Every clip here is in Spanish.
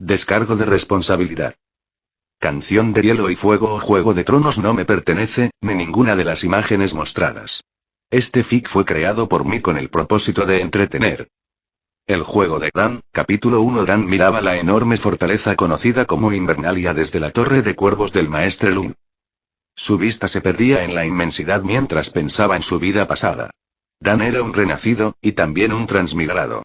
Descargo de responsabilidad. Canción de Hielo y Fuego o Juego de Tronos no me pertenece, ni ninguna de las imágenes mostradas. Este fic fue creado por mí con el propósito de entretener. El juego de Dan, capítulo 1. Dan miraba la enorme fortaleza conocida como Invernalia desde la Torre de Cuervos del Maestre Lun. Su vista se perdía en la inmensidad mientras pensaba en su vida pasada. Dan era un renacido, y también un transmigrado.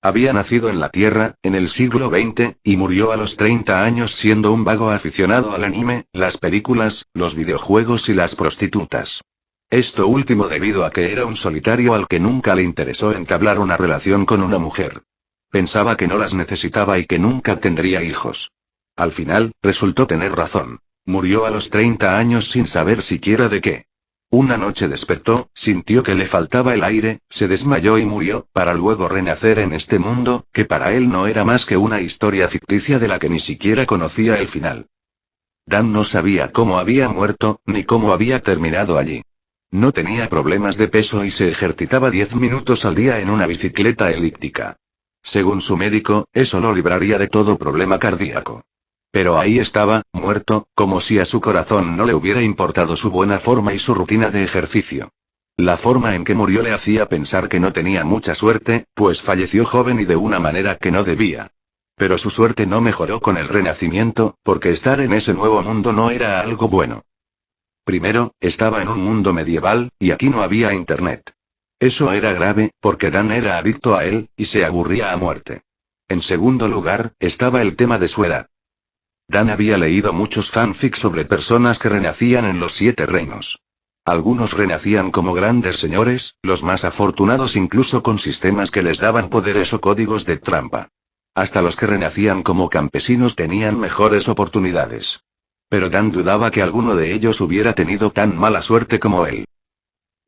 Había nacido en la Tierra, en el siglo XX, y murió a los 30 años siendo un vago aficionado al anime, las películas, los videojuegos y las prostitutas. Esto último debido a que era un solitario al que nunca le interesó entablar una relación con una mujer. Pensaba que no las necesitaba y que nunca tendría hijos. Al final, resultó tener razón. Murió a los 30 años sin saber siquiera de qué. Una noche despertó, sintió que le faltaba el aire, se desmayó y murió, para luego renacer en este mundo, que para él no era más que una historia ficticia de la que ni siquiera conocía el final. Dan no sabía cómo había muerto, ni cómo había terminado allí. No tenía problemas de peso y se ejercitaba 10 minutos al día en una bicicleta elíptica. Según su médico, eso lo libraría de todo problema cardíaco. Pero ahí estaba, muerto, como si a su corazón no le hubiera importado su buena forma y su rutina de ejercicio. La forma en que murió le hacía pensar que no tenía mucha suerte, pues falleció joven y de una manera que no debía. Pero su suerte no mejoró con el renacimiento, porque estar en ese nuevo mundo no era algo bueno. Primero, estaba en un mundo medieval, y aquí no había internet. Eso era grave, porque Dan era adicto a él, y se aburría a muerte. En segundo lugar, estaba el tema de su edad. Dan había leído muchos fanfics sobre personas que renacían en los 7 reinos. Algunos renacían como grandes señores, los más afortunados incluso con sistemas que les daban poderes o códigos de trampa. Hasta los que renacían como campesinos tenían mejores oportunidades. Pero Dan dudaba que alguno de ellos hubiera tenido tan mala suerte como él.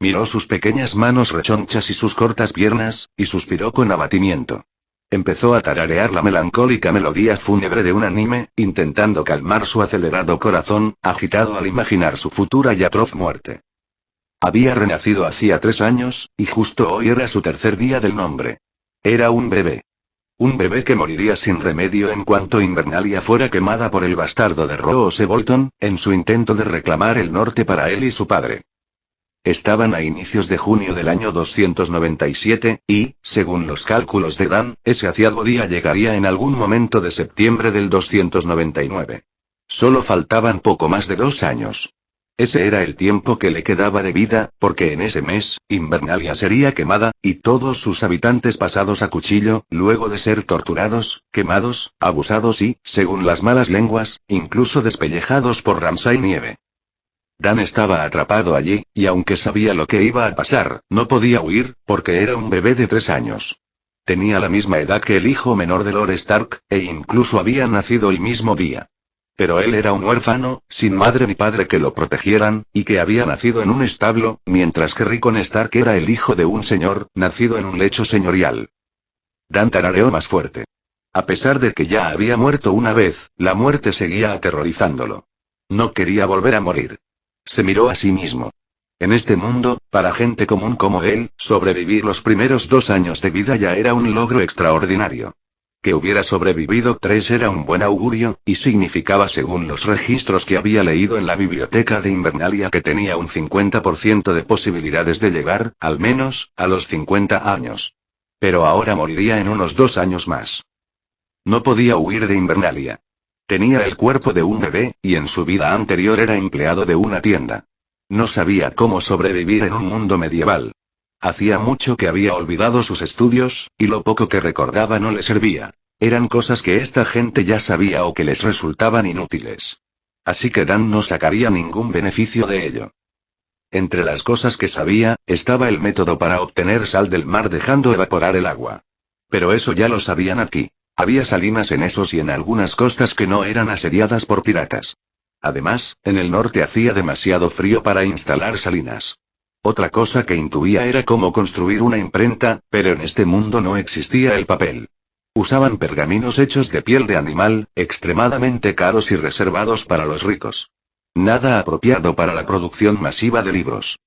Miró sus pequeñas manos rechonchas y sus cortas piernas, y suspiró con abatimiento. Empezó a tararear la melancólica melodía fúnebre de un anime, intentando calmar su acelerado corazón, agitado al imaginar su futura y atroz muerte. Había renacido hacía 3 años, y justo hoy era su tercer día del nombre. Era un bebé. Un bebé que moriría sin remedio en cuanto Invernalia fuera quemada por el bastardo de Roose Bolton, en su intento de reclamar el norte para él y su padre. Estaban a inicios de junio del año 297, y, según los cálculos de Dan, ese aciago día llegaría en algún momento de septiembre del 299. Solo faltaban poco más de 2 años. Ese era el tiempo que le quedaba de vida, porque en ese mes, Invernalia sería quemada, y todos sus habitantes pasados a cuchillo, luego de ser torturados, quemados, abusados y, según las malas lenguas, incluso despellejados por Ramsay Nieve. Dan estaba atrapado allí, y aunque sabía lo que iba a pasar, no podía huir, porque era un bebé de 3 años. Tenía la misma edad que el hijo menor de Lord Stark, e incluso había nacido el mismo día. Pero él era un huérfano, sin madre ni padre que lo protegieran, y que había nacido en un establo, mientras que Rickon Stark era el hijo de un señor, nacido en un lecho señorial. Dan tarareó más fuerte. A pesar de que ya había muerto una vez, la muerte seguía aterrorizándolo. No quería volver a morir. Se miró a sí mismo. En este mundo, para gente común como él, sobrevivir los primeros 2 años de vida ya era un logro extraordinario. Que hubiera sobrevivido 3 era un buen augurio, y significaba según los registros que había leído en la biblioteca de Invernalia que tenía un 50% de posibilidades de llegar, al menos, a los 50 años. Pero ahora moriría en unos 2 años más. No podía huir de Invernalia. Tenía el cuerpo de un bebé, y en su vida anterior era empleado de una tienda. No sabía cómo sobrevivir en un mundo medieval. Hacía mucho que había olvidado sus estudios, y lo poco que recordaba no le servía. Eran cosas que esta gente ya sabía o que les resultaban inútiles. Así que Dan no sacaría ningún beneficio de ello. Entre las cosas que sabía, estaba el método para obtener sal del mar dejando evaporar el agua. Pero eso ya lo sabían aquí. Había salinas en esos y en algunas costas que no eran asediadas por piratas. Además, en el norte hacía demasiado frío para instalar salinas. Otra cosa que intuía era cómo construir una imprenta, pero en este mundo no existía el papel. Usaban pergaminos hechos de piel de animal, extremadamente caros y reservados para los ricos. Nada apropiado para la producción masiva de libros.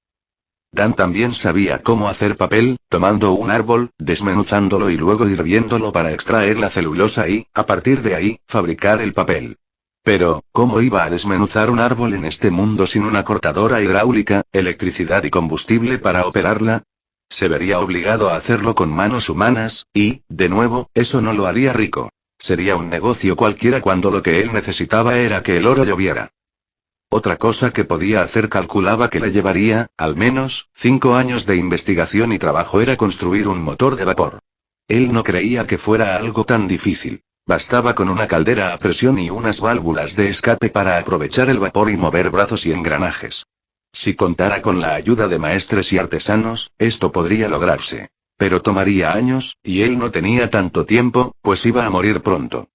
Dan también sabía cómo hacer papel, tomando un árbol, desmenuzándolo y luego hirviéndolo para extraer la celulosa y, a partir de ahí, fabricar el papel. Pero, ¿cómo iba a desmenuzar un árbol en este mundo sin una cortadora hidráulica, electricidad y combustible para operarla? Se vería obligado a hacerlo con manos humanas, y, de nuevo, eso no lo haría rico. Sería un negocio cualquiera cuando lo que él necesitaba era que el oro lloviera. Otra cosa que podía hacer calculaba que le llevaría, al menos, 5 años de investigación y trabajo era construir un motor de vapor. Él no creía que fuera algo tan difícil. Bastaba con una caldera a presión y unas válvulas de escape para aprovechar el vapor y mover brazos y engranajes. Si contara con la ayuda de maestres y artesanos, esto podría lograrse. Pero tomaría años, y él no tenía tanto tiempo, pues iba a morir pronto.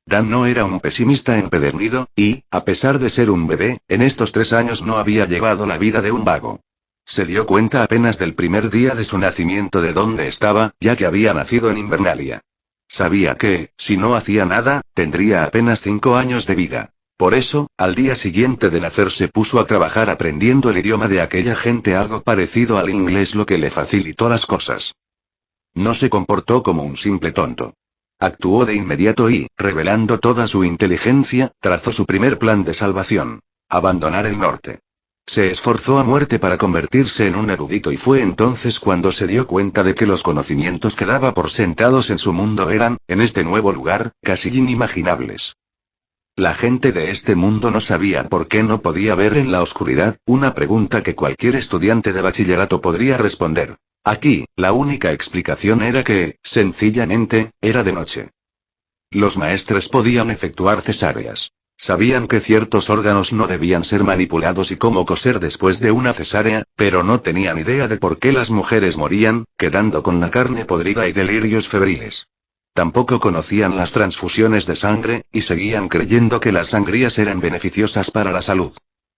Dan no era un pesimista empedernido, y, a pesar de ser un bebé, en estos 3 años no había llevado la vida de un vago. Se dio cuenta apenas del primer día de su nacimiento de dónde estaba, ya que había nacido en Invernalia. Sabía que, si no hacía nada, tendría apenas 5 años de vida. Por eso, al día siguiente de nacer se puso a trabajar aprendiendo el idioma de aquella gente, algo parecido al inglés, lo que le facilitó las cosas. No se comportó como un simple tonto. Actuó de inmediato y, revelando toda su inteligencia, trazó su primer plan de salvación: abandonar el norte. Se esforzó a muerte para convertirse en un erudito y fue entonces cuando se dio cuenta de que los conocimientos que daba por sentados en su mundo eran, en este nuevo lugar, casi inimaginables. La gente de este mundo no sabía por qué no podía ver en la oscuridad, una pregunta que cualquier estudiante de bachillerato podría responder. Aquí, la única explicación era que, sencillamente, era de noche. Los maestres podían efectuar cesáreas. Sabían que ciertos órganos no debían ser manipulados y cómo coser después de una cesárea, pero no tenían idea de por qué las mujeres morían, quedando con la carne podrida y delirios febriles. Tampoco conocían las transfusiones de sangre, y seguían creyendo que las sangrías eran beneficiosas para la salud.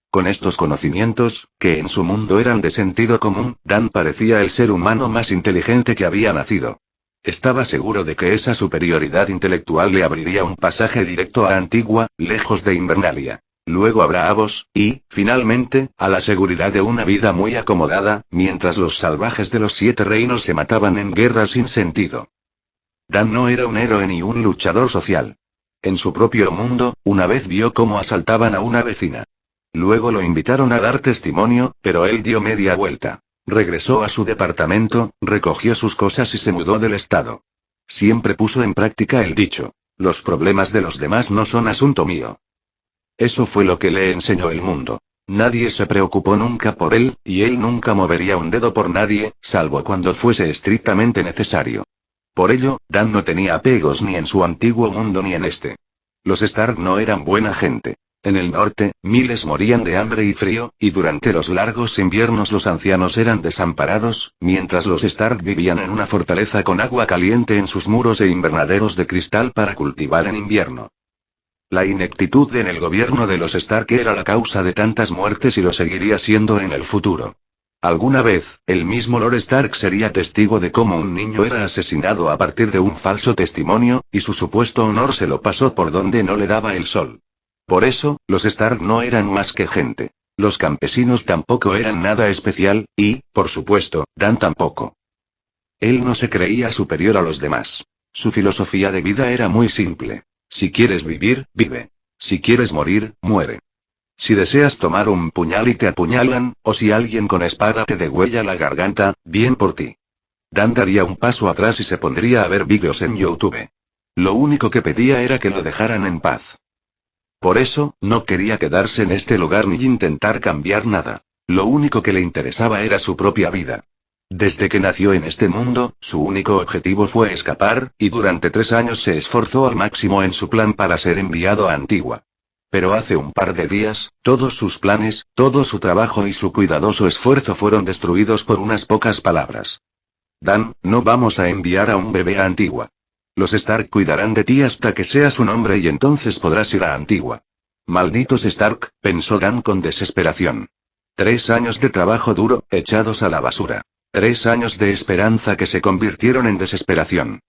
Con estos conocimientos, que en su mundo eran de sentido común, Dan parecía el ser humano más inteligente que había nacido. Estaba seguro de que esa superioridad intelectual le abriría un pasaje directo a Antigua, lejos de Invernalia. Luego a Braavos, y, finalmente, a la seguridad de una vida muy acomodada, mientras los salvajes de los 7 reinos se mataban en guerras sin sentido. Dan no era un héroe ni un luchador social. En su propio mundo, una vez vio cómo asaltaban a una vecina. Luego lo invitaron a dar testimonio, pero él dio media vuelta. Regresó a su departamento, recogió sus cosas y se mudó del estado. Siempre puso en práctica el dicho: los problemas de los demás no son asunto mío. Eso fue lo que le enseñó el mundo. Nadie se preocupó nunca por él, y él nunca movería un dedo por nadie, salvo cuando fuese estrictamente necesario. Por ello, Dan no tenía apegos ni en su antiguo mundo ni en este. Los Stark no eran buena gente. En el norte, miles morían de hambre y frío, y durante los largos inviernos los ancianos eran desamparados, mientras los Stark vivían en una fortaleza con agua caliente en sus muros e invernaderos de cristal para cultivar en invierno. La ineptitud en el gobierno de los Stark era la causa de tantas muertes y lo seguiría siendo en el futuro. Alguna vez, el mismo Lord Stark sería testigo de cómo un niño era asesinado a partir de un falso testimonio, y su supuesto honor se lo pasó por donde no le daba el sol. Por eso, los Stark no eran más que gente. Los campesinos tampoco eran nada especial, y, por supuesto, Dan tampoco. Él no se creía superior a los demás. Su filosofía de vida era muy simple. Si quieres vivir, vive. Si quieres morir, muere. Si deseas tomar un puñal y te apuñalan, o si alguien con espada te degüella la garganta, bien por ti. Dan daría un paso atrás y se pondría a ver vídeos en YouTube. Lo único que pedía era que lo dejaran en paz. Por eso, no quería quedarse en este lugar ni intentar cambiar nada. Lo único que le interesaba era su propia vida. Desde que nació en este mundo, su único objetivo fue escapar, y durante 3 años se esforzó al máximo en su plan para ser enviado a Antigua. Pero hace un par de días, todos sus planes, todo su trabajo y su cuidadoso esfuerzo fueron destruidos por unas pocas palabras. Dan, no vamos a enviar a un bebé a Antigua. Los Stark cuidarán de ti hasta que seas un hombre y entonces podrás ir a Antigua. Malditos Stark, pensó Dan con desesperación. 3 años de trabajo duro, echados a la basura. 3 años de esperanza que se convirtieron en desesperación.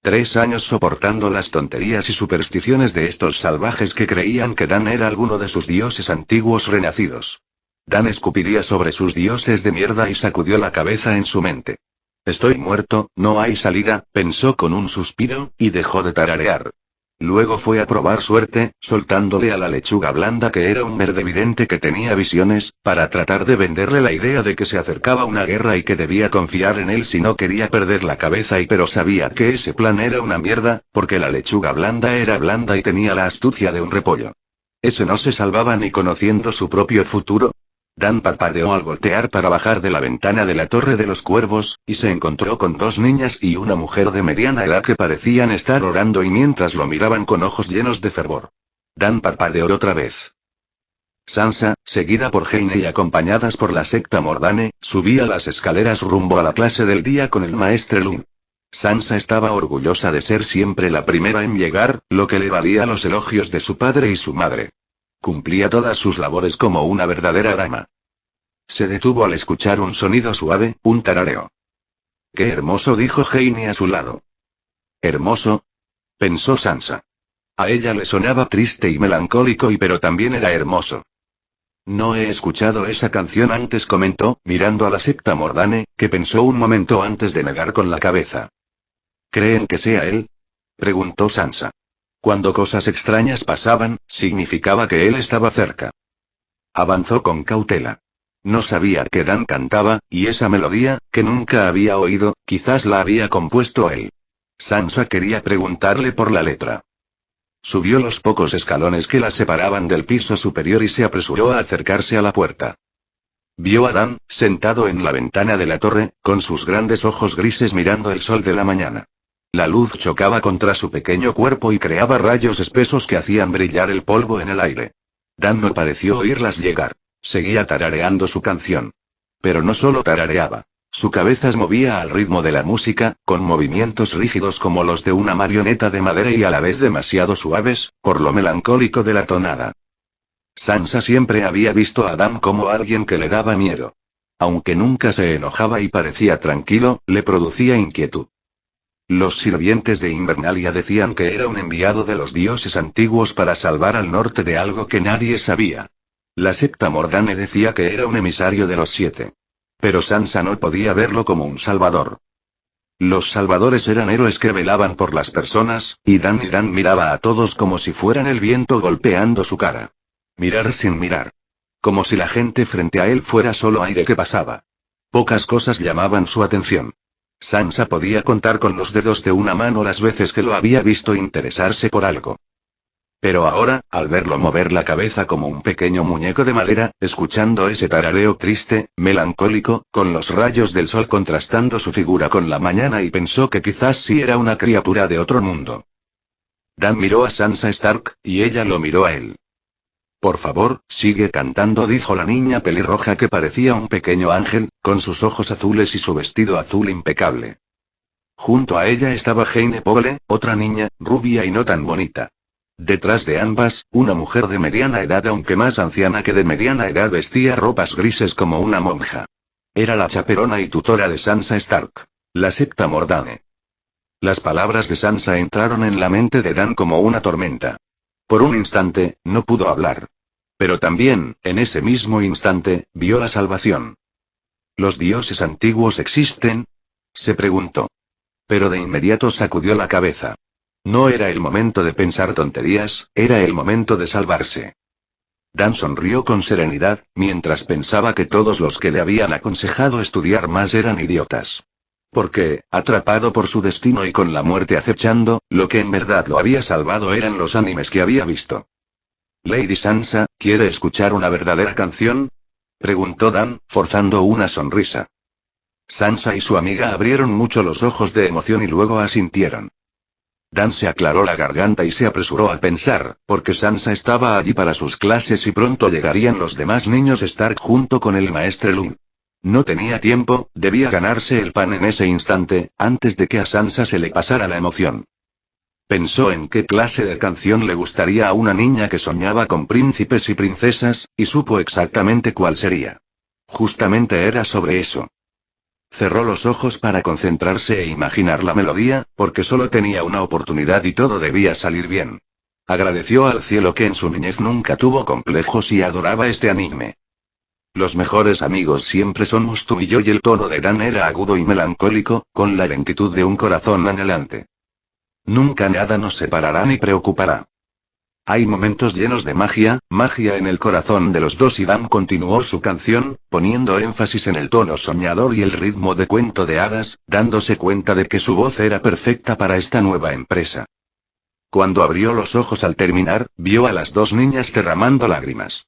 3 años soportando las tonterías y supersticiones de estos salvajes que creían que Dan era alguno de sus dioses antiguos renacidos. Dan escupiría sobre sus dioses de mierda y sacudió la cabeza en su mente. Estoy muerto, no hay salida, pensó con un suspiro, y dejó de tararear. Luego fue a probar suerte, soltándole a la lechuga blanda que era un verde vidente que tenía visiones, para tratar de venderle la idea de que se acercaba una guerra y que debía confiar en él si no quería perder la cabeza pero sabía que ese plan era una mierda, porque la lechuga blanda era blanda y tenía la astucia de un repollo. ¿Ese no se salvaba ni conociendo su propio futuro? Dan parpadeó al voltear para bajar de la ventana de la Torre de los Cuervos, y se encontró con dos niñas y una mujer de mediana edad que parecían estar orando y mientras lo miraban con ojos llenos de fervor. Dan parpadeó otra vez. Sansa, seguida por Heine y acompañadas por la secta Mordane, subía las escaleras rumbo a la clase del día con el maestre Lun. Sansa estaba orgullosa de ser siempre la primera en llegar, lo que le valía los elogios de su padre y su madre. Cumplía todas sus labores como una verdadera dama. Se detuvo al escuchar un sonido suave, un tarareo. «¡Qué hermoso!», dijo Heine a su lado. «¿Hermoso?», pensó Sansa. A ella le sonaba triste y melancólico pero también era hermoso. «No he escuchado esa canción antes», comentó, mirando a la secta Mordane, que pensó un momento antes de negar con la cabeza. «¿Creen que sea él?», preguntó Sansa. Cuando cosas extrañas pasaban, significaba que él estaba cerca. Avanzó con cautela. No sabía que Dan cantaba, y esa melodía, que nunca había oído, quizás la había compuesto él. Sansa quería preguntarle por la letra. Subió los pocos escalones que la separaban del piso superior y se apresuró a acercarse a la puerta. Vio a Dan, sentado en la ventana de la torre, con sus grandes ojos grises mirando el sol de la mañana. La luz chocaba contra su pequeño cuerpo y creaba rayos espesos que hacían brillar el polvo en el aire. Dan no pareció oírlas llegar. Seguía tarareando su canción. Pero no solo tarareaba. Su cabeza se movía al ritmo de la música, con movimientos rígidos como los de una marioneta de madera y a la vez demasiado suaves, por lo melancólico de la tonada. Sansa siempre había visto a Dan como alguien que le daba miedo. Aunque nunca se enojaba y parecía tranquilo, le producía inquietud. Los sirvientes de Invernalia decían que era un enviado de los dioses antiguos para salvar al norte de algo que nadie sabía. La secta Mordane decía que era un emisario de los 7. Pero Sansa no podía verlo como un salvador. Los salvadores eran héroes que velaban por las personas, y Dan miraba a todos como si fueran el viento golpeando su cara. Mirar sin mirar. Como si la gente frente a él fuera solo aire que pasaba. Pocas cosas llamaban su atención. Sansa podía contar con los dedos de una mano las veces que lo había visto interesarse por algo. Pero ahora, al verlo mover la cabeza como un pequeño muñeco de madera, escuchando ese tarareo triste, melancólico, con los rayos del sol contrastando su figura con la mañana y pensó que quizás sí era una criatura de otro mundo. Dan miró a Sansa Stark, y ella lo miró a él. «Por favor, sigue cantando», dijo la niña pelirroja que parecía un pequeño ángel, con sus ojos azules y su vestido azul impecable. Junto a ella estaba Heine Pogle, otra niña, rubia y no tan bonita. Detrás de ambas, una mujer de mediana edad aunque más anciana que de mediana edad vestía ropas grises como una monja. Era la chaperona y tutora de Sansa Stark. La secta Mordane. Las palabras de Sansa entraron en la mente de Dan como una tormenta. Por un instante, no pudo hablar. Pero también, en ese mismo instante, vio la salvación. ¿Los dioses antiguos existen?, se preguntó. Pero de inmediato sacudió la cabeza. No era el momento de pensar tonterías, era el momento de salvarse. Dan sonrió con serenidad, mientras pensaba que todos los que le habían aconsejado estudiar más eran idiotas. Porque, atrapado por su destino y con la muerte acechando, lo que en verdad lo había salvado eran los animes que había visto. «Lady Sansa, ¿quiere escuchar una verdadera canción?», preguntó Dan, forzando una sonrisa. Sansa y su amiga abrieron mucho los ojos de emoción y luego asintieron. Dan se aclaró la garganta y se apresuró a pensar, porque Sansa estaba allí para sus clases y pronto llegarían los demás niños Stark junto con el maestre Lun. No tenía tiempo, debía ganarse el pan en ese instante, antes de que a Sansa se le pasara la emoción. Pensó en qué clase de canción le gustaría a una niña que soñaba con príncipes y princesas, y supo exactamente cuál sería. Justamente era sobre eso. Cerró los ojos para concentrarse e imaginar la melodía, porque solo tenía una oportunidad y todo debía salir bien. Agradeció al cielo que en su niñez nunca tuvo complejos y adoraba este anime. Los mejores amigos siempre somos tú y yo, y el tono de Dan era agudo y melancólico, con la lentitud de un corazón anhelante. Nunca nada nos separará ni preocupará. Hay momentos llenos de magia, magia en el corazón de los dos, y Dan continuó su canción, poniendo énfasis en el tono soñador y el ritmo de cuento de hadas, dándose cuenta de que su voz era perfecta para esta nueva empresa. Cuando abrió los ojos al terminar, vio a las dos niñas derramando lágrimas.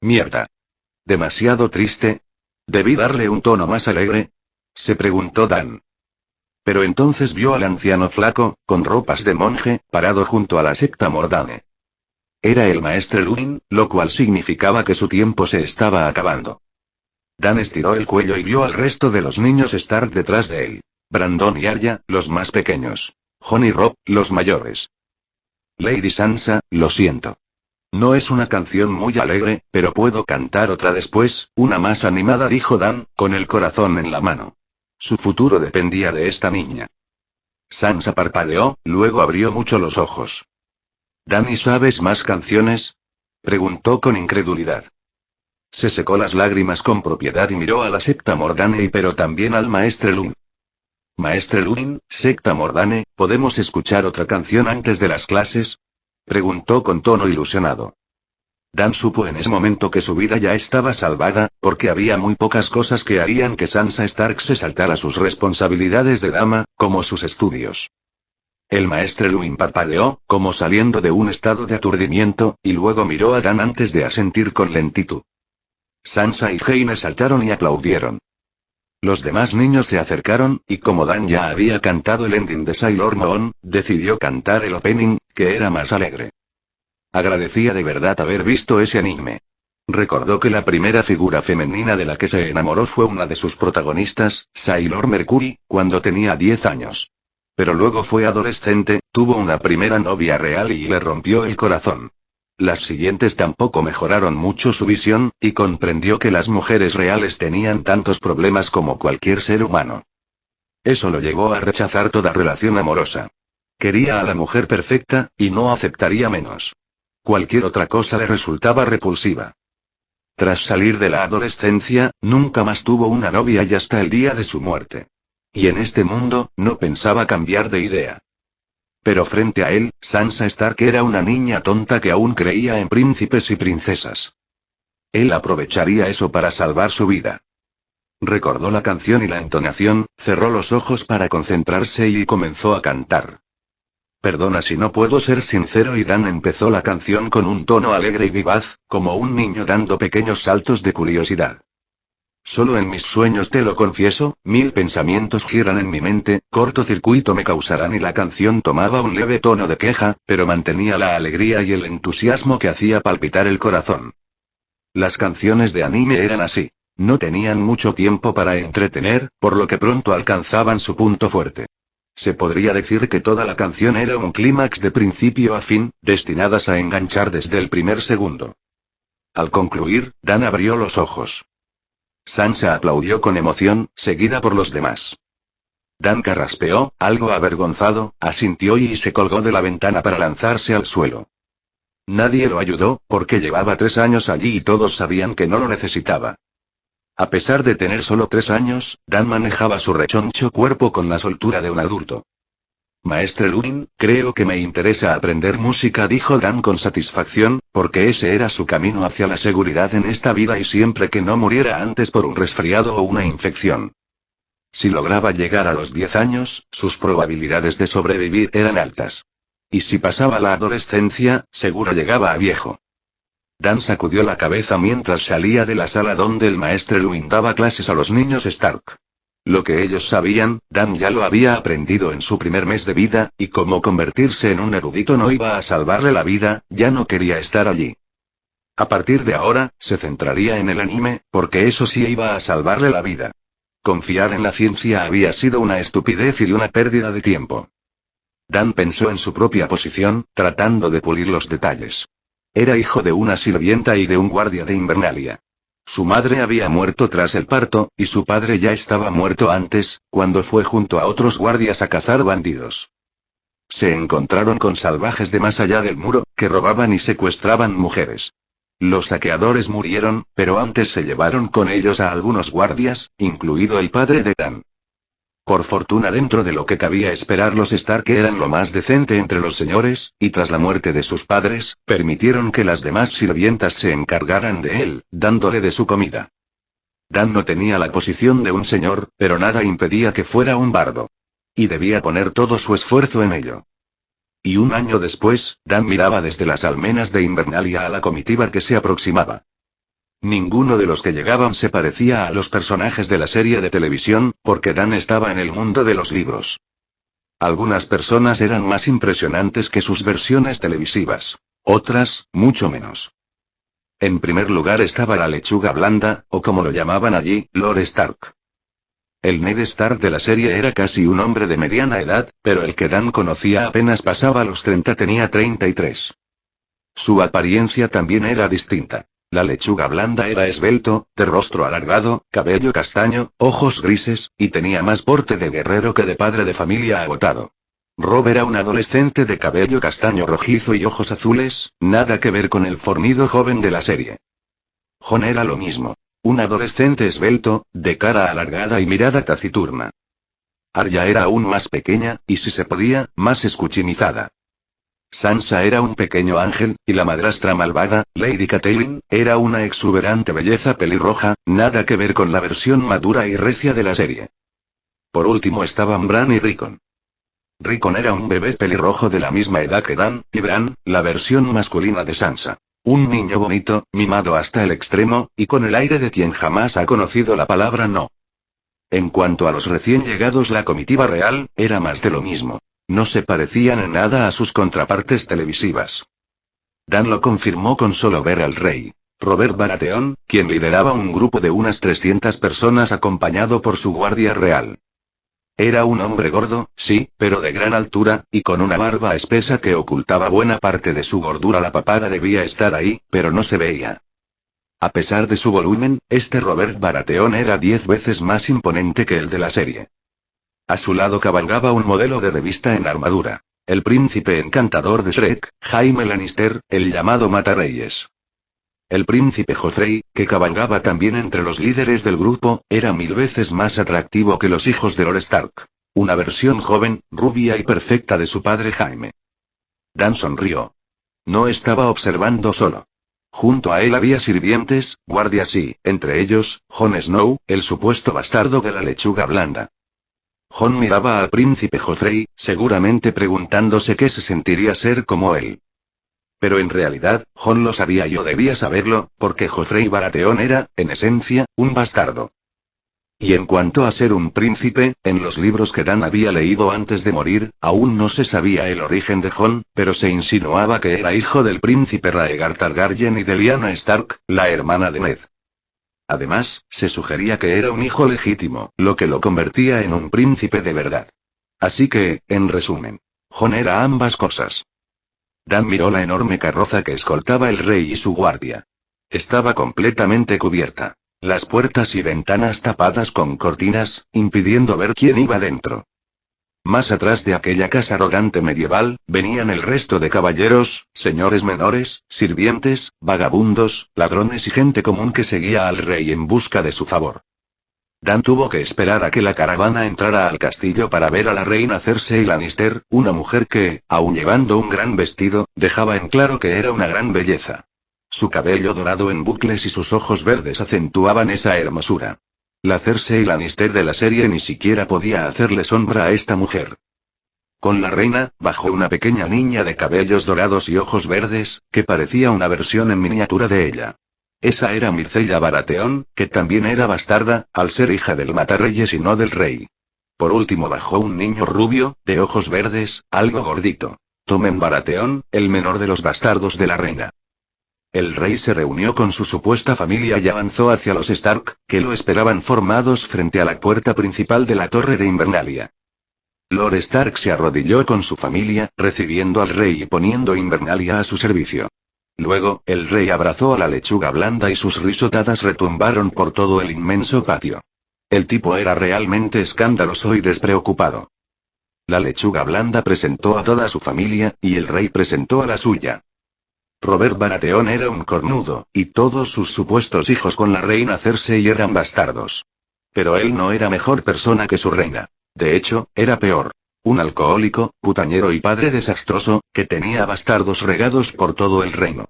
Mierda. ¿Demasiado triste? ¿Debí darle un tono más alegre? Se preguntó Dan. Pero entonces vio al anciano flaco, con ropas de monje, parado junto a la septa Mordane. Era el maestre Lunin, lo cual significaba que su tiempo se estaba acabando. Dan estiró el cuello y vio al resto de los niños estar detrás de él. Brandon y Arya, los más pequeños. Jon y Rob, los mayores. Lady Sansa, lo siento. No es una canción muy alegre, pero puedo cantar otra después, una más animada, dijo Dan, con el corazón en la mano. Su futuro dependía de esta niña. Sansa parpadeó, luego abrió mucho los ojos. «¿Dani, sabes más canciones?», preguntó con incredulidad. Se secó las lágrimas con propiedad y miró a la septa Mordane pero también al maestre Lunin. «Maestre Lunin, septa Mordane, ¿podemos escuchar otra canción antes de las clases?», preguntó con tono ilusionado. Dan supo en ese momento que su vida ya estaba salvada, porque había muy pocas cosas que harían que Sansa Stark se saltara sus responsabilidades de dama, como sus estudios. El maestre Luin parpadeó, como saliendo de un estado de aturdimiento, y luego miró a Dan antes de asentir con lentitud. Sansa y Jaime saltaron y aplaudieron. Los demás niños se acercaron, y como Dan ya había cantado el ending de Sailor Moon, decidió cantar el opening, que era más alegre. Agradecía de verdad haber visto ese anime. Recordó que la primera figura femenina de la que se enamoró fue una de sus protagonistas, Sailor Mercury, cuando tenía 10 años. Pero luego fue adolescente, tuvo una primera novia real y le rompió el corazón. Las siguientes tampoco mejoraron mucho su visión, y comprendió que las mujeres reales tenían tantos problemas como cualquier ser humano. Eso lo llevó a rechazar toda relación amorosa. Quería a la mujer perfecta, y no aceptaría menos. Cualquier otra cosa le resultaba repulsiva. Tras salir de la adolescencia, nunca más tuvo una novia y hasta el día de su muerte. Y en este mundo, no pensaba cambiar de idea. Pero frente a él, Sansa Stark era una niña tonta que aún creía en príncipes y princesas. Él aprovecharía eso para salvar su vida. Recordó la canción y la entonación, cerró los ojos para concentrarse y comenzó a cantar. Perdona si no puedo ser sincero, y Dan empezó la canción con un tono alegre y vivaz, como un niño dando pequeños saltos de curiosidad. Solo en mis sueños te lo confieso, 1000 pensamientos giran en mi mente, cortocircuito me causarán, y la canción tomaba un leve tono de queja, pero mantenía la alegría y el entusiasmo que hacía palpitar el corazón. Las canciones de anime eran así. No tenían mucho tiempo para entretener, por lo que pronto alcanzaban su punto fuerte. Se podría decir que toda la canción era un clímax de principio a fin, destinadas a enganchar desde el primer segundo. Al concluir, Dan abrió los ojos. Sansa aplaudió con emoción, seguida por los demás. Dan carraspeó, algo avergonzado, asintió y se colgó de la ventana para lanzarse al suelo. Nadie lo ayudó, porque llevaba 3 años allí y todos sabían que no lo necesitaba. A pesar de tener solo 3 años, Dan manejaba su rechoncho cuerpo con la soltura de un adulto. Maestre Lunin, creo que me interesa aprender música, dijo Dan con satisfacción, porque ese era su camino hacia la seguridad en esta vida y siempre que no muriera antes por un resfriado o una infección. Si lograba llegar a los 10 años, sus probabilidades de sobrevivir eran altas. Y si pasaba la adolescencia, seguro llegaba a viejo. Dan sacudió la cabeza mientras salía de la sala donde el maestre Luin daba clases a los niños Stark. Lo que ellos sabían, Dan ya lo había aprendido en su primer mes de vida, y como convertirse en un erudito no iba a salvarle la vida, ya no quería estar allí. A partir de ahora, se centraría en el anime, porque eso sí iba a salvarle la vida. Confiar en la ciencia había sido una estupidez y una pérdida de tiempo. Dan pensó en su propia posición, tratando de pulir los detalles. Era hijo de una sirvienta y de un guardia de Invernalia. Su madre había muerto tras el parto, y su padre ya estaba muerto antes, cuando fue junto a otros guardias a cazar bandidos. Se encontraron con salvajes de más allá del muro, que robaban y secuestraban mujeres. Los saqueadores murieron, pero antes se llevaron con ellos a algunos guardias, incluido el padre de Dan. Por fortuna, dentro de lo que cabía esperar, los Stark eran lo más decente entre los señores, y tras la muerte de sus padres, permitieron que las demás sirvientas se encargaran de él, dándole de su comida. Dan no tenía la posición de un señor, pero nada impedía que fuera un bardo. Y debía poner todo su esfuerzo en ello. Y un año después, Dan miraba desde las almenas de Invernalia a la comitiva que se aproximaba. Ninguno de los que llegaban se parecía a los personajes de la serie de televisión, porque Dan estaba en el mundo de los libros. Algunas personas eran más impresionantes que sus versiones televisivas. Otras, mucho menos. En primer lugar estaba la lechuga blanda, o como lo llamaban allí, Lord Stark. El Ned Stark de la serie era casi un hombre de mediana edad, pero el que Dan conocía apenas pasaba los 30, tenía 33. Su apariencia también era distinta. La lechuga blanda era esbelto, de rostro alargado, cabello castaño, ojos grises, y tenía más porte de guerrero que de padre de familia agotado. Robb era un adolescente de cabello castaño rojizo y ojos azules, nada que ver con el fornido joven de la serie. Jon era lo mismo. Un adolescente esbelto, de cara alargada y mirada taciturna. Arya era aún más pequeña, y si se podía, más escuchimizada. Sansa era un pequeño ángel, y la madrastra malvada, Lady Catelyn, era una exuberante belleza pelirroja, nada que ver con la versión madura y recia de la serie. Por último estaban Bran y Rickon. Rickon era un bebé pelirrojo de la misma edad que Dan, y Bran, la versión masculina de Sansa. Un niño bonito, mimado hasta el extremo, y con el aire de quien jamás ha conocido la palabra no. En cuanto a los recién llegados, la comitiva real, era más de lo mismo. No se parecían en nada a sus contrapartes televisivas. Dan lo confirmó con solo ver al rey. Robert Baratheon, quien lideraba un grupo de unas 300 personas acompañado por su guardia real. Era un hombre gordo, sí, pero de gran altura, y con una barba espesa que ocultaba buena parte de su gordura. La papada debía estar ahí, pero no se veía. A pesar de su volumen, este Robert Baratheon era 10 veces más imponente que el de la serie. A su lado cabalgaba un modelo de revista en armadura. El príncipe encantador de Shrek, Jaime Lannister, el llamado Matarreyes. El príncipe Joffrey, que cabalgaba también entre los líderes del grupo, era 1000 veces más atractivo que los hijos de Lord Stark. Una versión joven, rubia y perfecta de su padre Jaime. Dan sonrió. No estaba observando solo. Junto a él había sirvientes, guardias y, entre ellos, Jon Snow, el supuesto bastardo de la lechuga blanda. Jon miraba al príncipe Joffrey, seguramente preguntándose qué se sentiría ser como él. Pero en realidad, Jon lo sabía, yo debía saberlo, porque Joffrey Baratheon era, en esencia, un bastardo. Y en cuanto a ser un príncipe, en los libros que Dan había leído antes de morir, aún no se sabía el origen de Jon, pero se insinuaba que era hijo del príncipe Rhaegar Targaryen y de Lyanna Stark, la hermana de Ned. Además, se sugería que era un hijo legítimo, lo que lo convertía en un príncipe de verdad. Así que, en resumen, Jon era ambas cosas. Dan miró la enorme carroza que escoltaba el rey y su guardia. Estaba completamente cubierta. Las puertas y ventanas tapadas con cortinas, impidiendo ver quién iba dentro. Más atrás de aquella casa arrogante medieval, venían el resto de caballeros, señores menores, sirvientes, vagabundos, ladrones y gente común que seguía al rey en busca de su favor. Dan tuvo que esperar a que la caravana entrara al castillo para ver a la reina Cersei Lannister, una mujer que, aun llevando un gran vestido, dejaba en claro que era una gran belleza. Su cabello dorado en bucles y sus ojos verdes acentuaban esa hermosura. La Cersei Lannister de la serie ni siquiera podía hacerle sombra a esta mujer. Con la reina, bajó una pequeña niña de cabellos dorados y ojos verdes, que parecía una versión en miniatura de ella. Esa era Myrcella Baratheon, que también era bastarda, al ser hija del Matarreyes y no del rey. Por último bajó un niño rubio, de ojos verdes, algo gordito. Tommen Baratheon, el menor de los bastardos de la reina. El rey se reunió con su supuesta familia y avanzó hacia los Stark, que lo esperaban formados frente a la puerta principal de la torre de Invernalia. Lord Stark se arrodilló con su familia, recibiendo al rey y poniendo Invernalia a su servicio. Luego, el rey abrazó a la lechuga blanda y sus risotadas retumbaron por todo el inmenso patio. El tipo era realmente escandaloso y despreocupado. La lechuga blanda presentó a toda su familia, y el rey presentó a la suya. Robert Baratheon era un cornudo, y todos sus supuestos hijos con la reina Cersei eran bastardos. Pero él no era mejor persona que su reina. De hecho, era peor. Un alcohólico, putañero y padre desastroso, que tenía bastardos regados por todo el reino.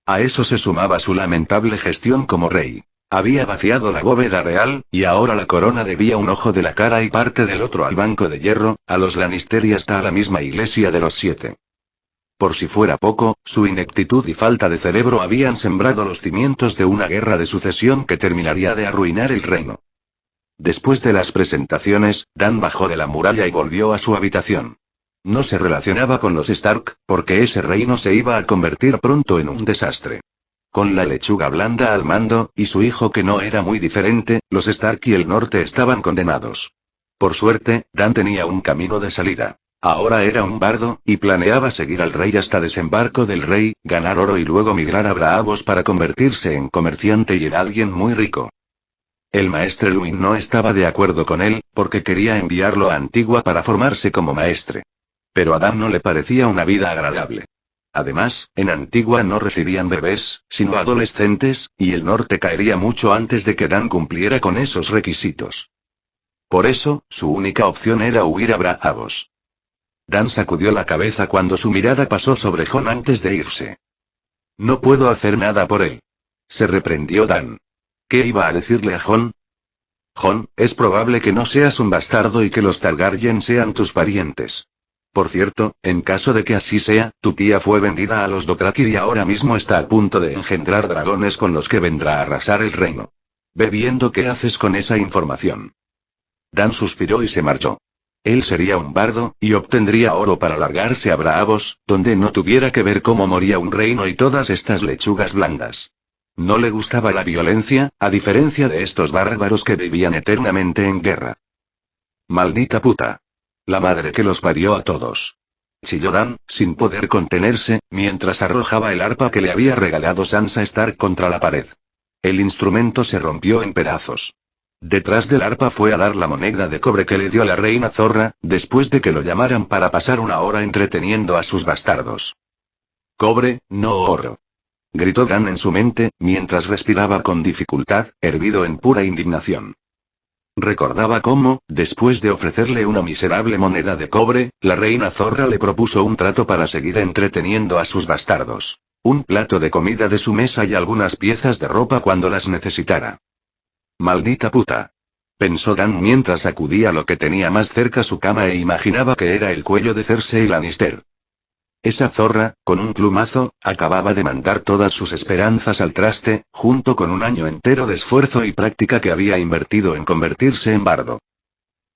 A eso se sumaba su lamentable gestión como rey. Había vaciado la bóveda real, y ahora la corona debía un ojo de la cara y parte del otro al Banco de Hierro, a los Lannister y hasta a la misma Iglesia de los Siete. Por si fuera poco, su ineptitud y falta de cerebro habían sembrado los cimientos de una guerra de sucesión que terminaría de arruinar el reino. Después de las presentaciones, Dan bajó de la muralla y volvió a su habitación. No se relacionaba con los Stark, porque ese reino se iba a convertir pronto en un desastre. Con la lechuga blanda al mando, y su hijo que no era muy diferente, los Stark y el norte estaban condenados. Por suerte, Dan tenía un camino de salida. Ahora era un bardo, y planeaba seguir al rey hasta desembarco del rey, ganar oro y luego migrar a Braavos para convertirse en comerciante y en alguien muy rico. El maestre Luin no estaba de acuerdo con él, porque quería enviarlo a Antigua para formarse como maestre. Pero a Dan no le parecía una vida agradable. Además, en Antigua no recibían bebés, sino adolescentes, y el norte caería mucho antes de que Dan cumpliera con esos requisitos. Por eso, su única opción era huir a Braavos. Dan sacudió la cabeza cuando su mirada pasó sobre Jon antes de irse. No puedo hacer nada por él. Se reprendió Dan. ¿Qué iba a decirle a Jon? Jon, es probable que no seas un bastardo y que los Targaryen sean tus parientes. Por cierto, en caso de que así sea, tu tía fue vendida a los Dothraki y ahora mismo está a punto de engendrar dragones con los que vendrá a arrasar el reino. Ve viendo qué haces con esa información. Dan suspiró y se marchó. Él sería un bardo, y obtendría oro para largarse a Braavos, donde no tuviera que ver cómo moría un reino y todas estas lechugas blandas. No le gustaba la violencia, a diferencia de estos bárbaros que vivían eternamente en guerra. Maldita puta. La madre que los parió a todos. Chilló Dan, sin poder contenerse, mientras arrojaba el arpa que le había regalado Sansa Stark contra la pared. El instrumento se rompió en pedazos. Detrás del arpa fue a dar la moneda de cobre que le dio la reina zorra, después de que lo llamaran para pasar una hora entreteniendo a sus bastardos. Cobre, no oro. Gritó Dan en su mente, mientras respiraba con dificultad, hervido en pura indignación. Recordaba cómo, después de ofrecerle una miserable moneda de cobre, la reina zorra le propuso un trato para seguir entreteniendo a sus bastardos. Un plato de comida de su mesa y algunas piezas de ropa cuando las necesitara. Maldita puta. Pensó Dan mientras sacudía lo que tenía más cerca su cama e imaginaba que era el cuello de Cersei Lannister. Esa zorra, con un plumazo, acababa de mandar todas sus esperanzas al traste, junto con un año entero de esfuerzo y práctica que había invertido en convertirse en bardo.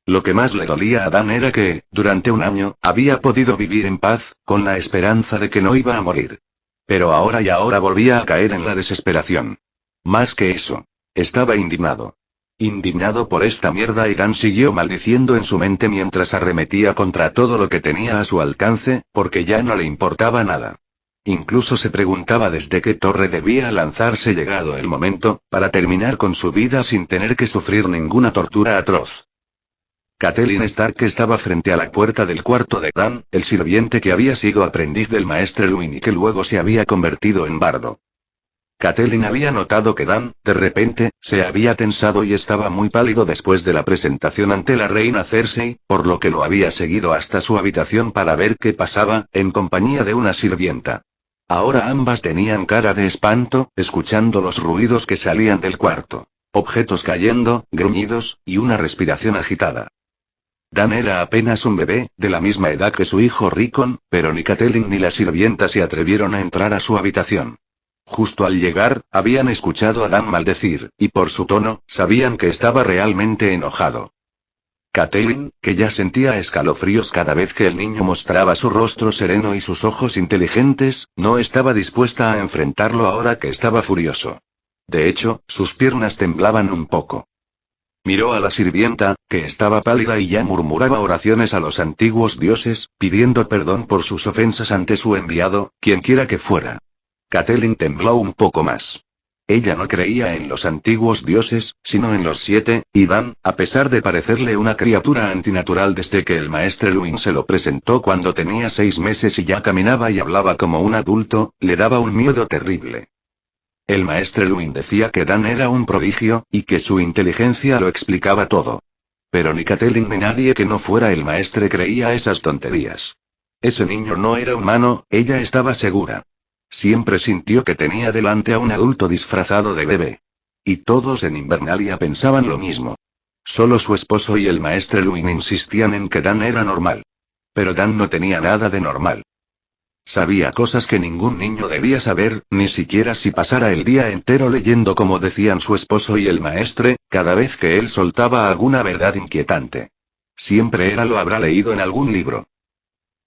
Lo que más le dolía a Dan era que, durante un año, había podido vivir en paz, con la esperanza de que no iba a morir. Pero ahora volvía a caer en la desesperación. Más que eso. Estaba indignado. Indignado por esta mierda y Dan siguió maldiciendo en su mente mientras arremetía contra todo lo que tenía a su alcance, porque ya no le importaba nada. Incluso se preguntaba desde qué torre debía lanzarse llegado el momento, para terminar con su vida sin tener que sufrir ninguna tortura atroz. Catelyn Stark estaba frente a la puerta del cuarto de Dan, el sirviente que había sido aprendiz del maestre Luin y que luego se había convertido en bardo. Catelyn había notado que Dan, de repente, se había tensado y estaba muy pálido después de la presentación ante la reina Cersei, por lo que lo había seguido hasta su habitación para ver qué pasaba, en compañía de una sirvienta. Ahora ambas tenían cara de espanto, escuchando los ruidos que salían del cuarto. Objetos cayendo, gruñidos, y una respiración agitada. Dan era apenas un bebé, de la misma edad que su hijo Rickon, pero ni Catelyn ni la sirvienta se atrevieron a entrar a su habitación. Justo al llegar, habían escuchado a Dan maldecir, y por su tono, sabían que estaba realmente enojado. Catelyn, que ya sentía escalofríos cada vez que el niño mostraba su rostro sereno y sus ojos inteligentes, no estaba dispuesta a enfrentarlo ahora que estaba furioso. De hecho, sus piernas temblaban un poco. Miró a la sirvienta, que estaba pálida y ya murmuraba oraciones a los antiguos dioses, pidiendo perdón por sus ofensas ante su enviado, quienquiera que fuera. Catelyn tembló un poco más. Ella no creía en los antiguos dioses, sino en los 7, y Dan, a pesar de parecerle una criatura antinatural desde que el maestre Luin se lo presentó cuando tenía 6 meses y ya caminaba y hablaba como un adulto, le daba un miedo terrible. El maestre Luin decía que Dan era un prodigio, y que su inteligencia lo explicaba todo. Pero ni Catelyn ni nadie que no fuera el maestre creía esas tonterías. Ese niño no era humano, ella estaba segura. Siempre sintió que tenía delante a un adulto disfrazado de bebé. Y todos en Invernalia pensaban lo mismo. Solo su esposo y el maestre Luin insistían en que Dan era normal. Pero Dan no tenía nada de normal. Sabía cosas que ningún niño debía saber, ni siquiera si pasara el día entero leyendo como decían su esposo y el maestre, cada vez que él soltaba alguna verdad inquietante. Siempre lo habrá leído en algún libro.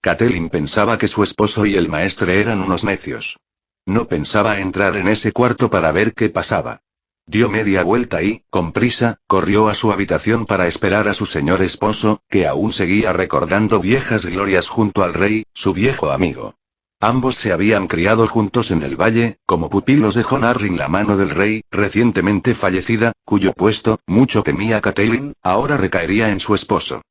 Catelyn pensaba que su esposo y el maestre eran unos necios. No pensaba entrar en ese cuarto para ver qué pasaba. Dio media vuelta y, con prisa, corrió a su habitación para esperar a su señor esposo, que aún seguía recordando viejas glorias junto al rey, su viejo amigo. Ambos se habían criado juntos en el valle, como pupilos de Jon Arryn, la mano del rey, recientemente fallecida, cuyo puesto, mucho temía Catelyn, ahora recaería en su esposo.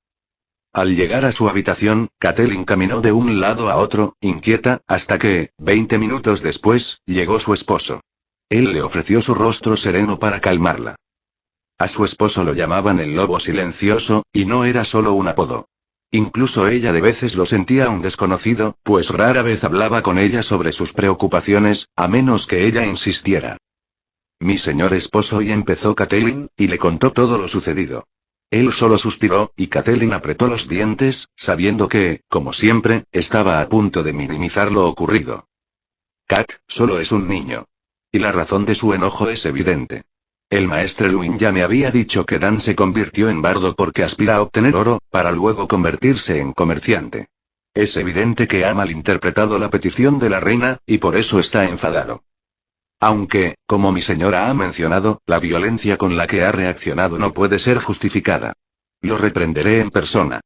Al llegar a su habitación, Catelyn caminó de un lado a otro, inquieta, hasta que, 20 minutos después, llegó su esposo. Él le ofreció su rostro sereno para calmarla. A su esposo lo llamaban el lobo silencioso, y no era solo un apodo. Incluso ella de veces lo sentía un desconocido, pues rara vez hablaba con ella sobre sus preocupaciones, a menos que ella insistiera. Mi señor esposo, y empezó Catelyn, y le contó todo lo sucedido. Él solo suspiró, y Catelyn apretó los dientes, sabiendo que, como siempre, estaba a punto de minimizar lo ocurrido. Cat, solo es un niño. Y la razón de su enojo es evidente. El maestre Luin ya me había dicho que Dan se convirtió en bardo porque aspira a obtener oro, para luego convertirse en comerciante. Es evidente que ha malinterpretado la petición de la reina, y por eso está enfadado. Aunque, como mi señora ha mencionado, la violencia con la que ha reaccionado no puede ser justificada. Lo reprenderé en persona.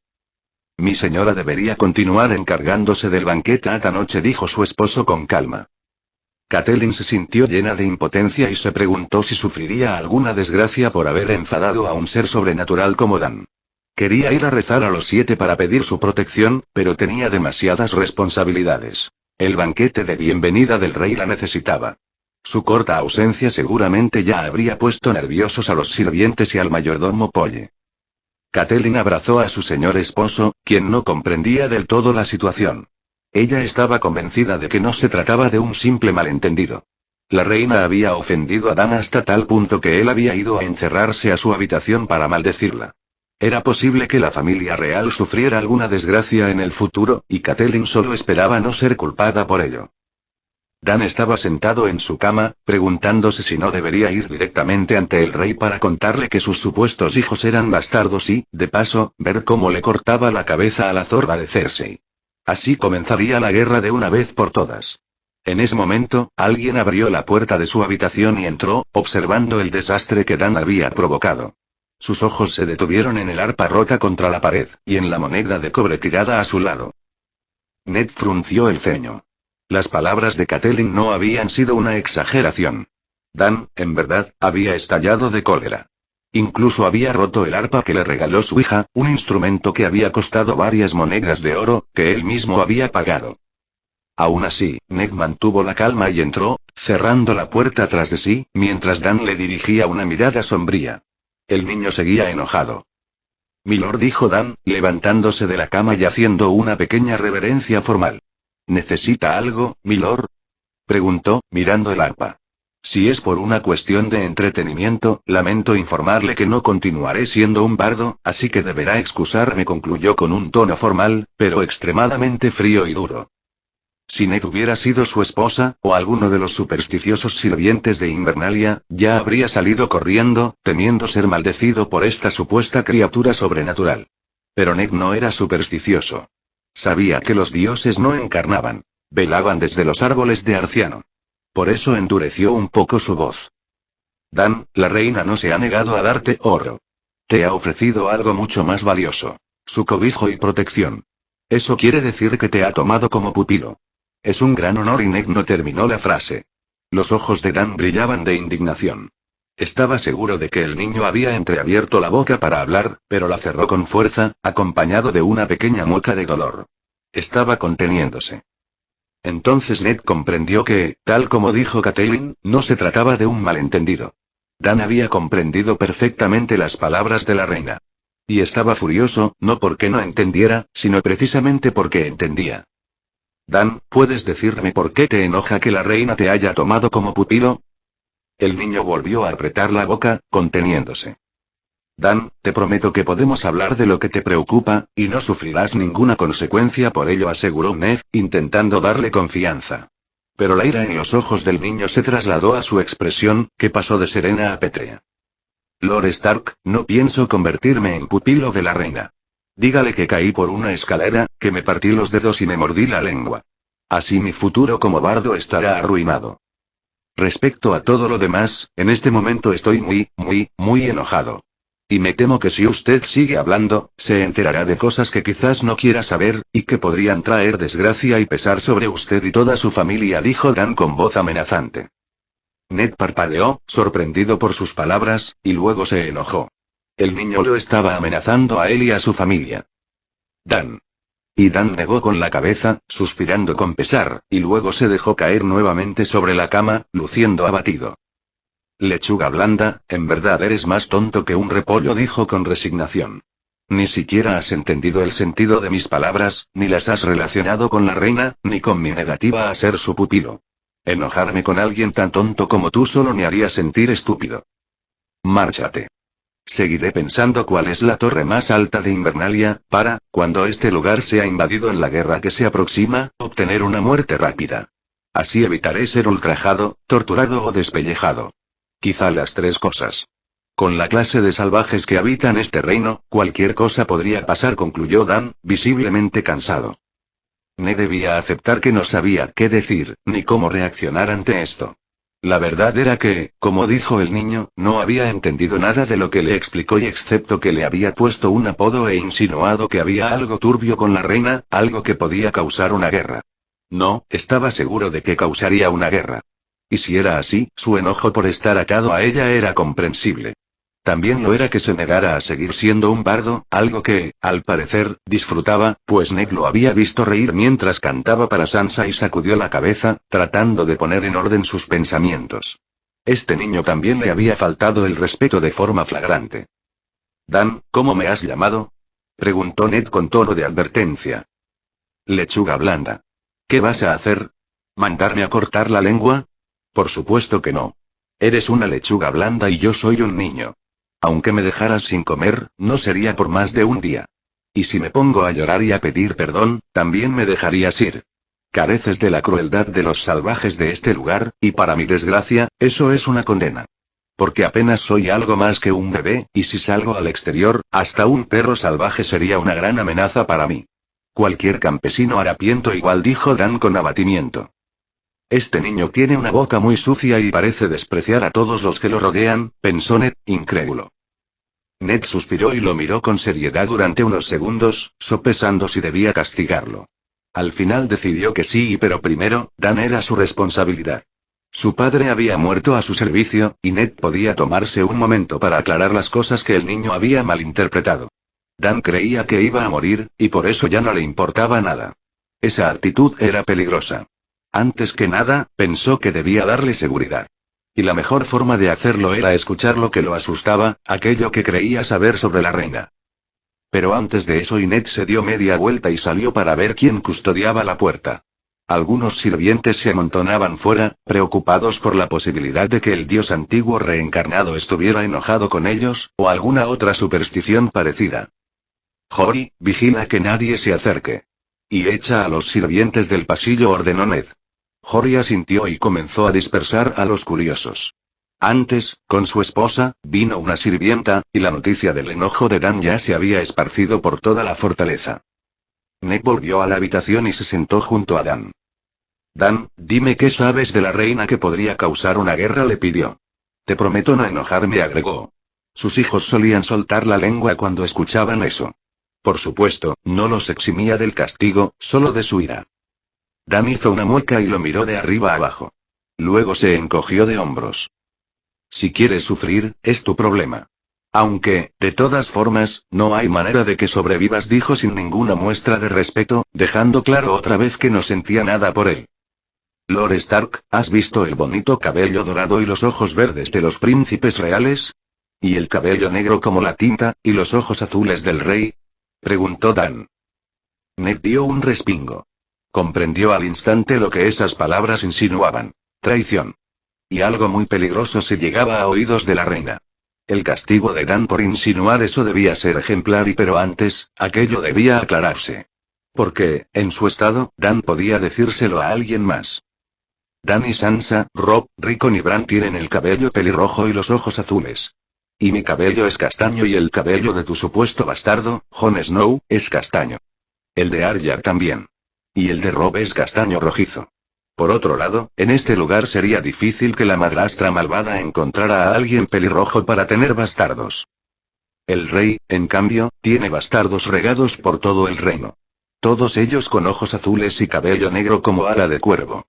Mi señora debería continuar encargándose del banquete esta noche, dijo su esposo con calma. Catelyn se sintió llena de impotencia y se preguntó si sufriría alguna desgracia por haber enfadado a un ser sobrenatural como Dan. Quería ir a rezar a los 7 para pedir su protección, pero tenía demasiadas responsabilidades. El banquete de bienvenida del rey la necesitaba. Su corta ausencia seguramente ya habría puesto nerviosos a los sirvientes y al mayordomo Polle. Catelyn abrazó a su señor esposo, quien no comprendía del todo la situación. Ella estaba convencida de que no se trataba de un simple malentendido. La reina había ofendido a Dan hasta tal punto que él había ido a encerrarse a su habitación para maldecirla. Era posible que la familia real sufriera alguna desgracia en el futuro, y Catelyn solo esperaba no ser culpada por ello. Dan estaba sentado en su cama, preguntándose si no debería ir directamente ante el rey para contarle que sus supuestos hijos eran bastardos y, de paso, ver cómo le cortaba la cabeza a la zorra de Cersei. Así comenzaría la guerra de una vez por todas. En ese momento, alguien abrió la puerta de su habitación y entró, observando el desastre que Dan había provocado. Sus ojos se detuvieron en el arpa rota contra la pared, y en la moneda de cobre tirada a su lado. Ned frunció el ceño. Las palabras de Catelyn no habían sido una exageración. Dan, en verdad, había estallado de cólera. Incluso había roto el arpa que le regaló su hija, un instrumento que había costado varias monedas de oro, que él mismo había pagado. Aún así, Ned mantuvo la calma y entró, cerrando la puerta tras de sí, mientras Dan le dirigía una mirada sombría. El niño seguía enojado. Milord, dijo Dan, levantándose de la cama y haciendo una pequeña reverencia formal. ¿Necesita algo, milord?, preguntó, mirando el arpa. Si es por una cuestión de entretenimiento, lamento informarle que no continuaré siendo un bardo, así que deberá excusarme, concluyó con un tono formal, pero extremadamente frío y duro. Si Ned hubiera sido su esposa, o alguno de los supersticiosos sirvientes de Invernalia, ya habría salido corriendo, temiendo ser maldecido por esta supuesta criatura sobrenatural. Pero Ned no era supersticioso. Sabía que los dioses no encarnaban, velaban desde los árboles de Arciano. Por eso endureció un poco su voz. Dan, la reina no se ha negado a darte oro. Te ha ofrecido algo mucho más valioso. Su cobijo y protección. Eso quiere decir que te ha tomado como pupilo. Es un gran honor, y Ned no terminó la frase. Los ojos de Dan brillaban de indignación. Estaba seguro de que el niño había entreabierto la boca para hablar, pero la cerró con fuerza, acompañado de una pequeña mueca de dolor. Estaba conteniéndose. Entonces Ned comprendió que, tal como dijo Catelyn, no se trataba de un malentendido. Dan había comprendido perfectamente las palabras de la reina. Y estaba furioso, no porque no entendiera, sino precisamente porque entendía. Dan, ¿puedes decirme por qué te enoja que la reina te haya tomado como pupilo? El niño volvió a apretar la boca, conteniéndose. Dan, te prometo que podemos hablar de lo que te preocupa, y no sufrirás ninguna consecuencia por ello, aseguró Ned, intentando darle confianza. Pero la ira en los ojos del niño se trasladó a su expresión, que pasó de serena a pétrea. Lord Stark, no pienso convertirme en pupilo de la reina. Dígale que caí por una escalera, que me partí los dedos y me mordí la lengua. Así mi futuro como bardo estará arruinado. Respecto a todo lo demás, en este momento estoy muy enojado. Y me temo que si usted sigue hablando, se enterará de cosas que quizás no quiera saber, y que podrían traer desgracia y pesar sobre usted y toda su familia, dijo Dan con voz amenazante. Ned parpadeó, sorprendido por sus palabras, y luego se enojó. El niño lo estaba amenazando a él y a su familia. Dan. Y Dan negó con la cabeza, suspirando con pesar, y luego se dejó caer nuevamente sobre la cama, luciendo abatido. Lechuga blanda, en verdad eres más tonto que un repollo, dijo con resignación. Ni siquiera has entendido el sentido de mis palabras, ni las has relacionado con la reina, ni con mi negativa a ser su pupilo. Enojarme con alguien tan tonto como tú solo me haría sentir estúpido. Márchate. Seguiré pensando cuál es la torre más alta de Invernalia, para, cuando este lugar sea invadido en la guerra que se aproxima, obtener una muerte rápida. Así evitaré ser ultrajado, torturado o despellejado. Quizá las tres cosas. Con la clase de salvajes que habitan este reino, cualquier cosa podría pasar, concluyó Dan, visiblemente cansado. Ned debía aceptar que no sabía qué decir, ni cómo reaccionar ante esto. La verdad era que, como dijo el niño, no había entendido nada de lo que le explicó, y excepto que le había puesto un apodo e insinuado que había algo turbio con la reina, algo que podía causar una guerra. No, estaba seguro de que causaría una guerra. Y si era así, su enojo por estar atado a ella era comprensible. También lo era que se negara a seguir siendo un bardo, algo que, al parecer, disfrutaba, pues Ned lo había visto reír mientras cantaba para Sansa y sacudió la cabeza, tratando de poner en orden sus pensamientos. Este niño también le había faltado el respeto de forma flagrante. Dan, ¿cómo me has llamado? Preguntó Ned con tono de advertencia. Lechuga blanda. ¿Qué vas a hacer? ¿Mandarme a cortar la lengua? Por supuesto que no. Eres una lechuga blanda y yo soy un niño. Aunque me dejaras sin comer, no sería por más de un día. Y si me pongo a llorar y a pedir perdón, también me dejarías ir. Careces de la crueldad de los salvajes de este lugar, y para mi desgracia, eso es una condena. Porque apenas soy algo más que un bebé, y si salgo al exterior, hasta un perro salvaje sería una gran amenaza para mí. Cualquier campesino harapiento igual, dijo Dan con abatimiento. Este niño tiene una boca muy sucia y parece despreciar a todos los que lo rodean, pensó Ned, incrédulo. Ned suspiró y lo miró con seriedad durante unos segundos, sopesando si debía castigarlo. Al final decidió que sí, pero primero, Dan era su responsabilidad. Su padre había muerto a su servicio, y Ned podía tomarse un momento para aclarar las cosas que el niño había malinterpretado. Dan creía que iba a morir, y por eso ya no le importaba nada. Esa actitud era peligrosa. Antes que nada, pensó que debía darle seguridad. Y la mejor forma de hacerlo era escuchar lo que lo asustaba, aquello que creía saber sobre la reina. Pero antes de eso, Ned se dio media vuelta y salió para ver quién custodiaba la puerta. Algunos sirvientes se amontonaban fuera, preocupados por la posibilidad de que el dios antiguo reencarnado estuviera enojado con ellos, o alguna otra superstición parecida. Jory, vigila que nadie se acerque. Y echa a los sirvientes del pasillo, ordenó Ned. Jory asintió y comenzó a dispersar a los curiosos. Antes, con su esposa, vino una sirvienta, y la noticia del enojo de Dan ya se había esparcido por toda la fortaleza. Ned volvió a la habitación y se sentó junto a Dan. Dan, dime qué sabes de la reina que podría causar una guerra, le pidió. Te prometo no enojarme, agregó. Sus hijos solían soltar la lengua cuando escuchaban eso. Por supuesto, no los eximía del castigo, solo de su ira. Dan hizo una mueca y lo miró de arriba abajo. Luego se encogió de hombros. Si quieres sufrir, es tu problema. Aunque, de todas formas, no hay manera de que sobrevivas, dijo sin ninguna muestra de respeto, dejando claro otra vez que no sentía nada por él. Lord Stark, ¿has visto el bonito cabello dorado y los ojos verdes de los príncipes reales? ¿Y el cabello negro como la tinta, y los ojos azules del rey? Preguntó Dan. Ned dio un respingo. Comprendió al instante lo que esas palabras insinuaban. Traición. Y algo muy peligroso si llegaba a oídos de la reina. El castigo de Dan por insinuar eso debía ser ejemplar pero antes, aquello debía aclararse. Porque, en su estado, Dan podía decírselo a alguien más. Dan y Sansa, Robb, Rickon y Bran tienen el cabello pelirrojo y los ojos azules. Y mi cabello es castaño y el cabello de tu supuesto bastardo, Jon Snow, es castaño. El de Arya también. Y el de Robb es castaño rojizo. Por otro lado, en este lugar sería difícil que la madrastra malvada encontrara a alguien pelirrojo para tener bastardos. El rey, en cambio, tiene bastardos regados por todo el reino. Todos ellos con ojos azules y cabello negro como ala de cuervo.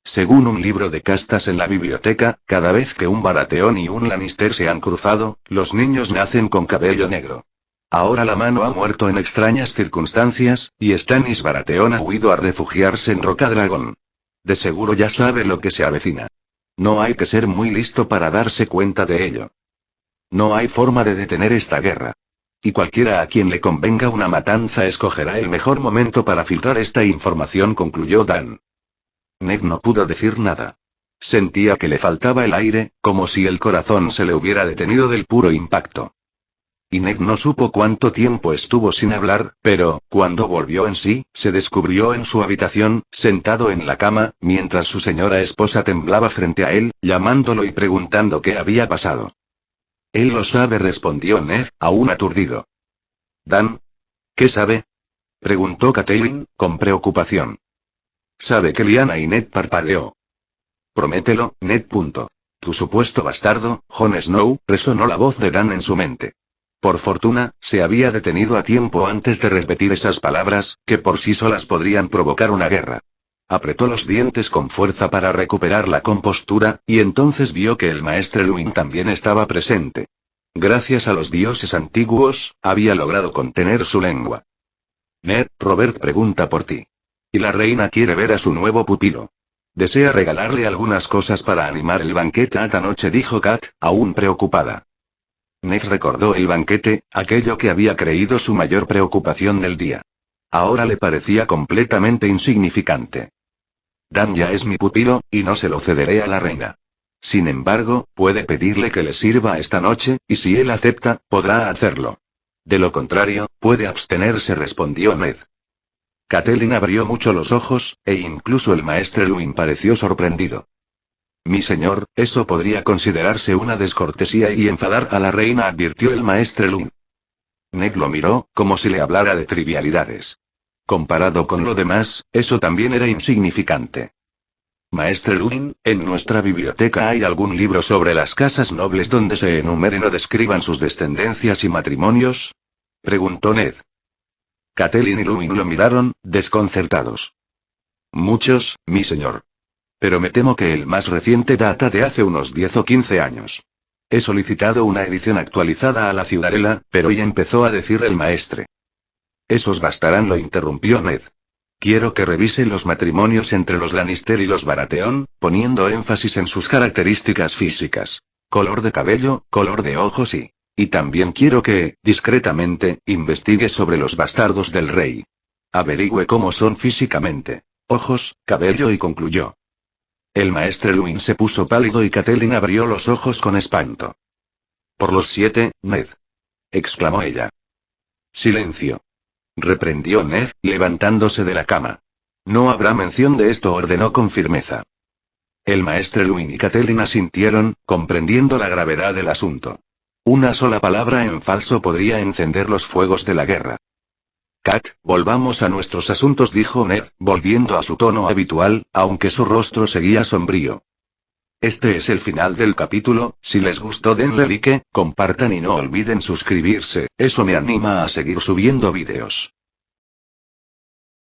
Según un libro de castas en la biblioteca, cada vez que un Baratheon y un Lannister se han cruzado, los niños nacen con cabello negro. Ahora la mano ha muerto en extrañas circunstancias, y Stannis Baratheon ha huido a refugiarse en Rocadragón. De seguro ya sabe lo que se avecina. No hay que ser muy listo para darse cuenta de ello. No hay forma de detener esta guerra. Y cualquiera a quien le convenga una matanza escogerá el mejor momento para filtrar esta información, concluyó Dan. Ned no pudo decir nada. Sentía que le faltaba el aire, como si el corazón se le hubiera detenido del puro impacto. Y Ned no supo cuánto tiempo estuvo sin hablar, pero, cuando volvió en sí, se descubrió en su habitación, sentado en la cama, mientras su señora esposa temblaba frente a él, llamándolo y preguntando qué había pasado. Él lo sabe, respondió Ned, aún aturdido. ¿Dan? ¿Qué sabe? Preguntó Catelyn, con preocupación. Sabe que Lyanna y Ned parpadeó. Promételo, Ned. Tu supuesto bastardo, Jon Snow, resonó la voz de Dan en su mente. Por fortuna, se había detenido a tiempo antes de repetir esas palabras, que por sí solas podrían provocar una guerra. Apretó los dientes con fuerza para recuperar la compostura, y entonces vio que el maestre Luwin también estaba presente. Gracias a los dioses antiguos, había logrado contener su lengua. Ned, Robert pregunta por ti. Y la reina quiere ver a su nuevo pupilo. Desea regalarle algunas cosas para animar el banquete esta noche, dijo Kat, aún preocupada. Ned recordó el banquete, aquello que había creído su mayor preocupación del día. Ahora le parecía completamente insignificante. Dan ya es mi pupilo, y no se lo cederé a la reina. Sin embargo, puede pedirle que le sirva esta noche, y si él acepta, podrá hacerlo. De lo contrario, puede abstenerse, respondió Ned. Catelyn abrió mucho los ojos, e incluso el maestre Luwin pareció sorprendido. Mi señor, eso podría considerarse una descortesía y enfadar a la reina, advirtió el maestre Luwin. Ned lo miró, como si le hablara de trivialidades. Comparado con lo demás, eso también era insignificante. Maestre Luwin, ¿en nuestra biblioteca hay algún libro sobre las casas nobles donde se enumeren o describan sus descendencias y matrimonios? Preguntó Ned. Catelyn y Luwin lo miraron, desconcertados. Muchos, mi señor. Pero me temo que el más reciente data de hace unos 10 o 15 años. He solicitado una edición actualizada a la Ciudadela, pero ya empezó a decir el maestre. Esos bastarán, lo interrumpió Ned. Quiero que revise los matrimonios entre los Lannister y los Baratheon, poniendo énfasis en sus características físicas. Color de cabello, color de ojos y también quiero que, discretamente, investigue sobre los bastardos del rey. Averigüe cómo son físicamente. Ojos, cabello, y concluyó. El maestre Luwin se puso pálido y Catelyn abrió los ojos con espanto. Por los 7, Ned. Exclamó ella. Silencio. Reprendió Ned, levantándose de la cama. No habrá mención de esto, ordenó con firmeza. El maestre Luwin y Catelyn asintieron, comprendiendo la gravedad del asunto. Una sola palabra en falso podría encender los fuegos de la guerra. Kat, volvamos a nuestros asuntos, dijo Ned, volviendo a su tono habitual, aunque su rostro seguía sombrío. Este es el final del capítulo. Si les gustó, denle like, compartan y no olviden suscribirse, eso me anima a seguir subiendo vídeos.